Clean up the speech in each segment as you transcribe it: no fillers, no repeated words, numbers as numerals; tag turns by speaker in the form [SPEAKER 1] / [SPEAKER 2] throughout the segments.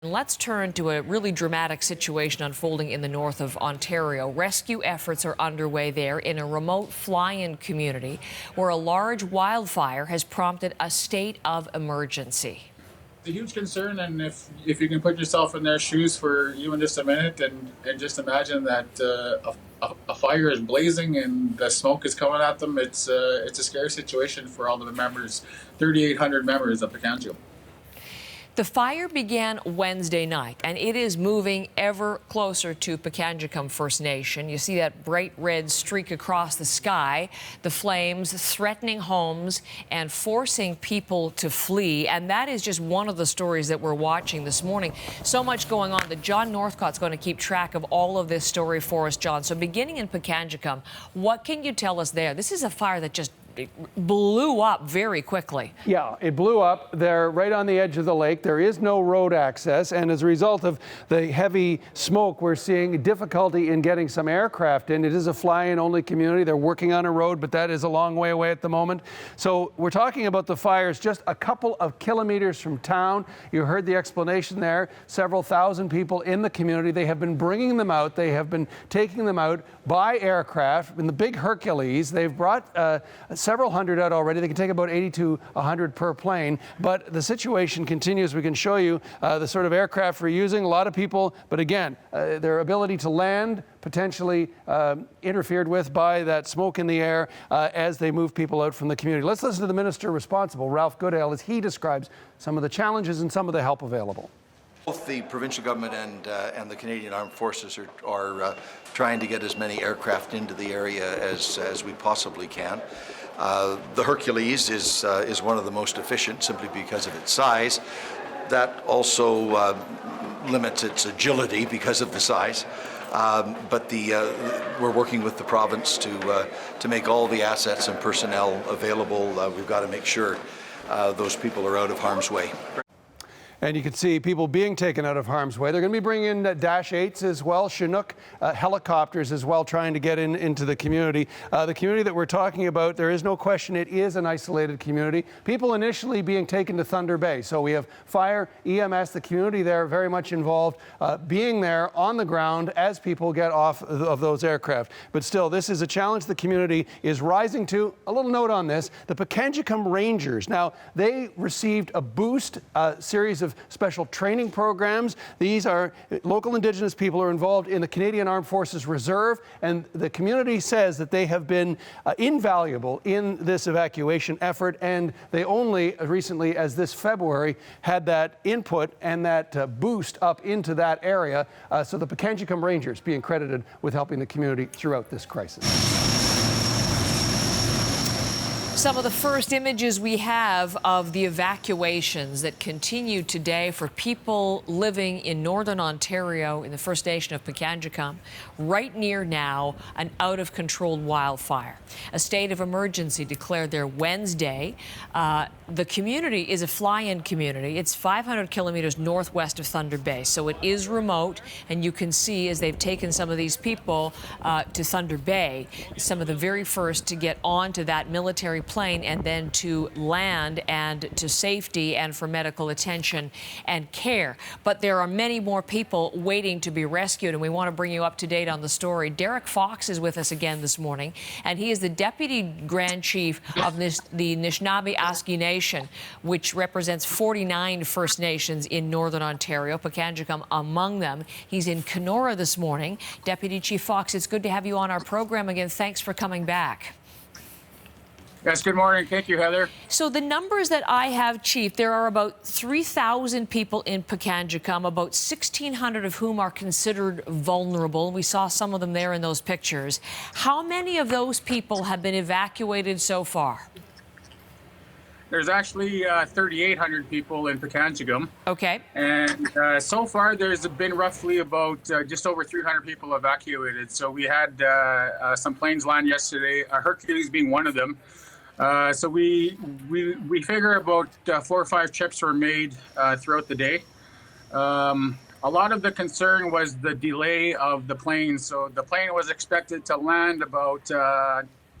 [SPEAKER 1] Let's turn to a really dramatic situation unfolding in the north of Ontario. Rescue efforts are underway there in a remote fly-in community where a large wildfire has prompted a state of emergency.
[SPEAKER 2] It's a huge concern, and if you can put yourself in their shoes for even just a minute and just imagine that a fire is blazing and the smoke is coming at them, it's a scary situation for all of the members, 3,800 members of Pikangikum.
[SPEAKER 1] The fire began Wednesday night, and it is moving ever closer to Pikangikum First Nation. You see that bright red streak across the sky, the flames threatening homes and forcing people to flee. And that is just one of the stories that we're watching this morning. So much going on that John Northcott's going to keep track of all of this story for us, John. So beginning in Pikangikum, what can you tell us there? This is a fire that just blew up very quickly.
[SPEAKER 3] Yeah, it blew up. They're right on the edge of the lake. There is no road access, and as a result of the heavy smoke, we're seeing difficulty in getting some aircraft in. It is a fly-in only community. They're working on a road, but that is a long way away at the moment. So we're talking about the fires just a couple of kilometers from town. You heard the explanation there. Several thousand people in the community. They have been bringing them out. They have been taking them out by aircraft in the big Hercules. They've brought several hundred out already. They can take about 80 to 100 per plane, but the situation continues. We can show you the sort of aircraft we're using. A lot of people, but again, their ability to land potentially interfered with by that smoke in the air as they move people out from the community. Let's listen to the minister responsible, Ralph Goodale, as he describes some of the challenges and some of the help available.
[SPEAKER 4] Both the provincial government and the Canadian Armed Forces are trying to get as many aircraft into the area as we possibly can. The Hercules is one of the most efficient simply because of its size. That also limits its agility because of the size. But we're working with the province to make all the assets and personnel available. We've got to make sure those people are out of harm's way.
[SPEAKER 3] And you can see people being taken out of harm's way. They're going to be bringing in Dash 8s as well, Chinook helicopters as well, trying to get into the community. The community that we're talking about, there is no question it is an isolated community. People initially being taken to Thunder Bay. So we have fire, EMS, the community there very much involved, being there on the ground as people get off of those aircraft. But still, this is a challenge the community is rising to. A little note on this, the Pikangikum Rangers. Now, they received a boost, series of special training programs. These are local Indigenous people who are involved in the Canadian Armed Forces Reserve, and the community says that they have been invaluable in this evacuation effort, and they only recently, as this February, had that input and that boost up into that area. So the Pikangikum Rangers being credited with helping the community throughout this crisis.
[SPEAKER 1] Some of the first images we have of the evacuations that continue today for people living in northern Ontario in the First Nation of Pikangikum, right near now an out-of-control wildfire. A state of emergency declared there Wednesday. The community is a fly-in community. It's 500 kilometers northwest of Thunder Bay, so it is remote, and you can see as they've taken some of these people to Thunder Bay, some of the very first to get onto that military plane and then to land and to safety and for medical attention and care. But there are many more people waiting to be rescued, and we want to bring you up to date on the story. Derek Fox is with us again this morning, and he is the Deputy Grand Chief of the Nishnawbe Aski Nation, which represents 49 First Nations in Northern Ontario, Pikangikum among them. He's in Kenora this morning. Deputy Chief Fox, it's good to have you on our program again. Thanks for coming back.
[SPEAKER 2] Yes, good morning. Thank you, Heather.
[SPEAKER 1] So the numbers that I have, Chief, there are about 3,000 people in Pikangikum, about 1,600 of whom are considered vulnerable. We saw some of them there in those pictures. How many of those people have been evacuated so far?
[SPEAKER 2] There's actually 3,800 people in Pikangikum.
[SPEAKER 1] Okay.
[SPEAKER 2] And so far, there's been roughly about just over 300 people evacuated. So we had some planes land yesterday, Hercules being one of them. So we figure about 4 or 5 trips were made throughout the day. A lot of the concern was the delay of the plane. So the plane was expected to land about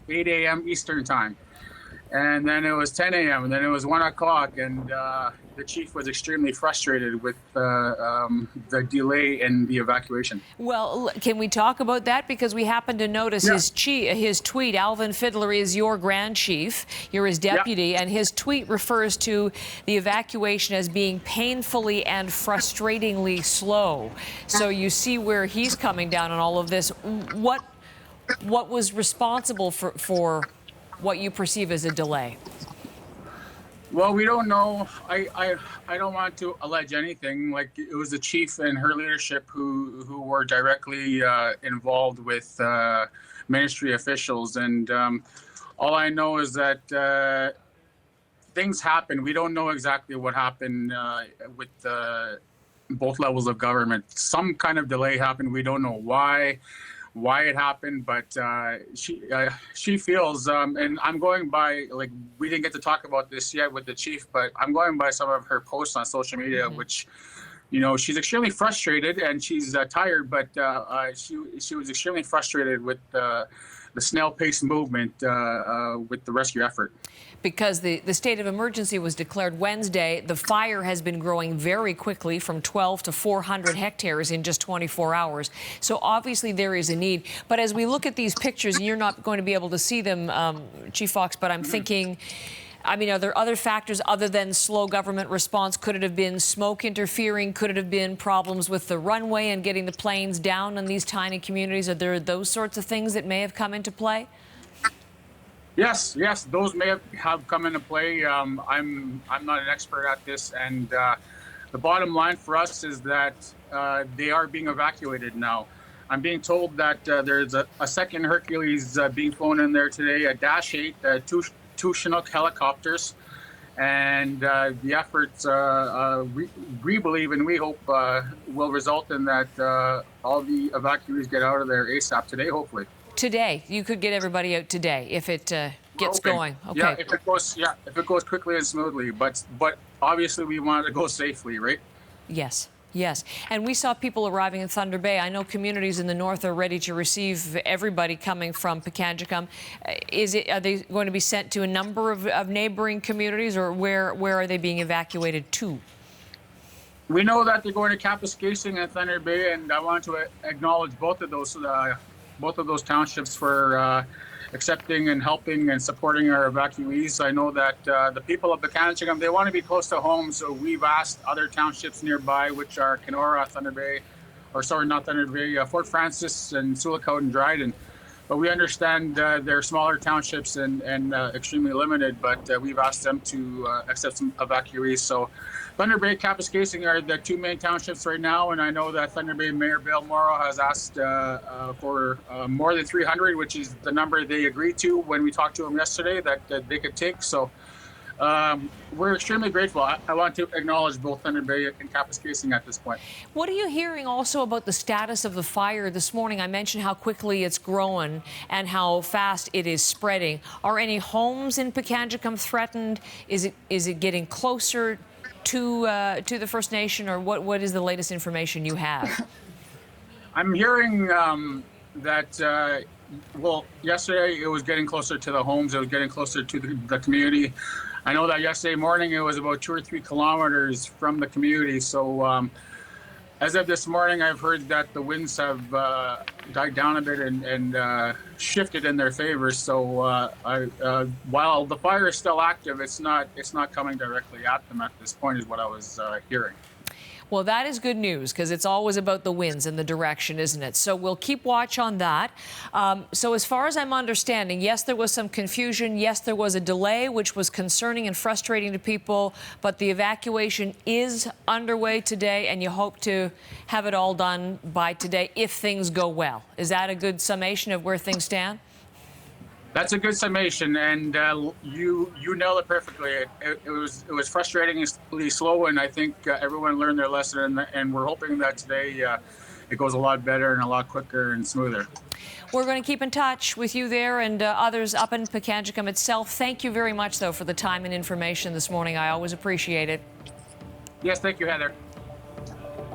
[SPEAKER 2] 8 a.m. Eastern time. And then it was 10 a.m. and then it was 1 o'clock. And the chief was extremely frustrated with the delay in the evacuation.
[SPEAKER 1] Well, can we talk about that? Because we happen to notice his tweet. Alvin Fiddler is your Grand Chief. You're his deputy. And his tweet refers to the evacuation as being painfully and frustratingly slow. So you see where he's coming down on all of this. What was responsible for what you perceive as a delay?
[SPEAKER 2] Well, we don't know. I don't want to allege anything. Like, it was the chief and her leadership who were directly involved with ministry officials, and all I know is that things happen. We don't know exactly what happened with both levels of government. Some kind of delay happened. We don't know why it happened, but she feels, and I'm going by, like, we didn't get to talk about this yet with the chief, but I'm going by some of her posts on social media, which, you know, she's extremely frustrated and she's tired, but she was extremely frustrated with the snail-paced movement with the rescue effort.
[SPEAKER 1] Because the state of emergency was declared Wednesday, the fire has been growing very quickly from 12 to 400 hectares in just 24 hours. So obviously there is a need. But as we look at these pictures, and you're not going to be able to see them, Chief Fox, but I'm thinking, I mean, are there other factors other than slow government response? Could it have been smoke interfering? Could it have been problems with the runway and getting the planes down in these tiny communities? Are there those sorts of things that may have come into play?
[SPEAKER 2] Yes, those may have come into play. I'm not an expert at this, and the bottom line for us is that they are being evacuated now. I'm being told that there's a second Hercules being flown in there today, a Dash 8, two Chinook helicopters, and the efforts we believe and we hope will result in that all the evacuees get out of there ASAP today, hopefully. Today,
[SPEAKER 1] you could get everybody out today if it gets going. Okay.
[SPEAKER 2] Yeah, if it goes quickly and smoothly, but obviously we want it to go safely, right?
[SPEAKER 1] Yes. And we saw people arriving in Thunder Bay. I know communities in the north are ready to receive everybody coming from Pikangikum. Are they going to be sent to a number of neighboring communities, or where are they being evacuated to?
[SPEAKER 2] We know that they're going to Kapuskasing and Thunder Bay, and I want to acknowledge both of those townships for accepting and helping and supporting our evacuees. I know that the people of Pikangikum, they want to be close to home, so we've asked other townships nearby, which are Kenora, Thunder Bay, not Thunder Bay, Fort Francis and Sulikout and Dryden. But we understand they're smaller townships and extremely limited, but we've asked them to accept some evacuees. So Thunder Bay, Kapuskasing are the two main townships right now, and I know that Thunder Bay Mayor Bill Morrow has asked for more than 300, which is the number they agreed to when we talked to him yesterday that they could take. So we're extremely grateful. I want to acknowledge both Thunder Bay and Kapuskasing at this point.
[SPEAKER 1] What are you hearing also about the status of the fire this morning? I mentioned how quickly it's growing and how fast it is spreading. Are any homes in Pikangikum threatened? Is it getting closer to the First Nation, or what is the latest information you have?
[SPEAKER 2] I'm hearing that well, yesterday it was getting closer to the homes. It was getting closer to the community. I know that yesterday morning it was about 2 or 3 kilometers from the community. So as of this morning, I've heard that the winds have died down a bit and shifted in their favor. So while the fire is still active, it's not coming directly at them at this point, is what I was hearing.
[SPEAKER 1] Well, that is good news, because it's always about the winds and the direction, isn't it? So we'll keep watch on that. So as far as I'm understanding, yes, there was some confusion. Yes, there was a delay, which was concerning and frustrating to people. But the evacuation is underway today, and you hope to have it all done by today if things go well. Is that a good summation of where things stand?
[SPEAKER 2] That's a good summation, and you nailed it perfectly. It was frustratingly slow, and I think everyone learned their lesson, and we're hoping that today it goes a lot better and a lot quicker and smoother.
[SPEAKER 1] We're going to keep in touch with you there and others up in Pikangikum itself. Thank you very much, though, for the time and information this morning. I always appreciate it.
[SPEAKER 2] Yes, thank you, Heather.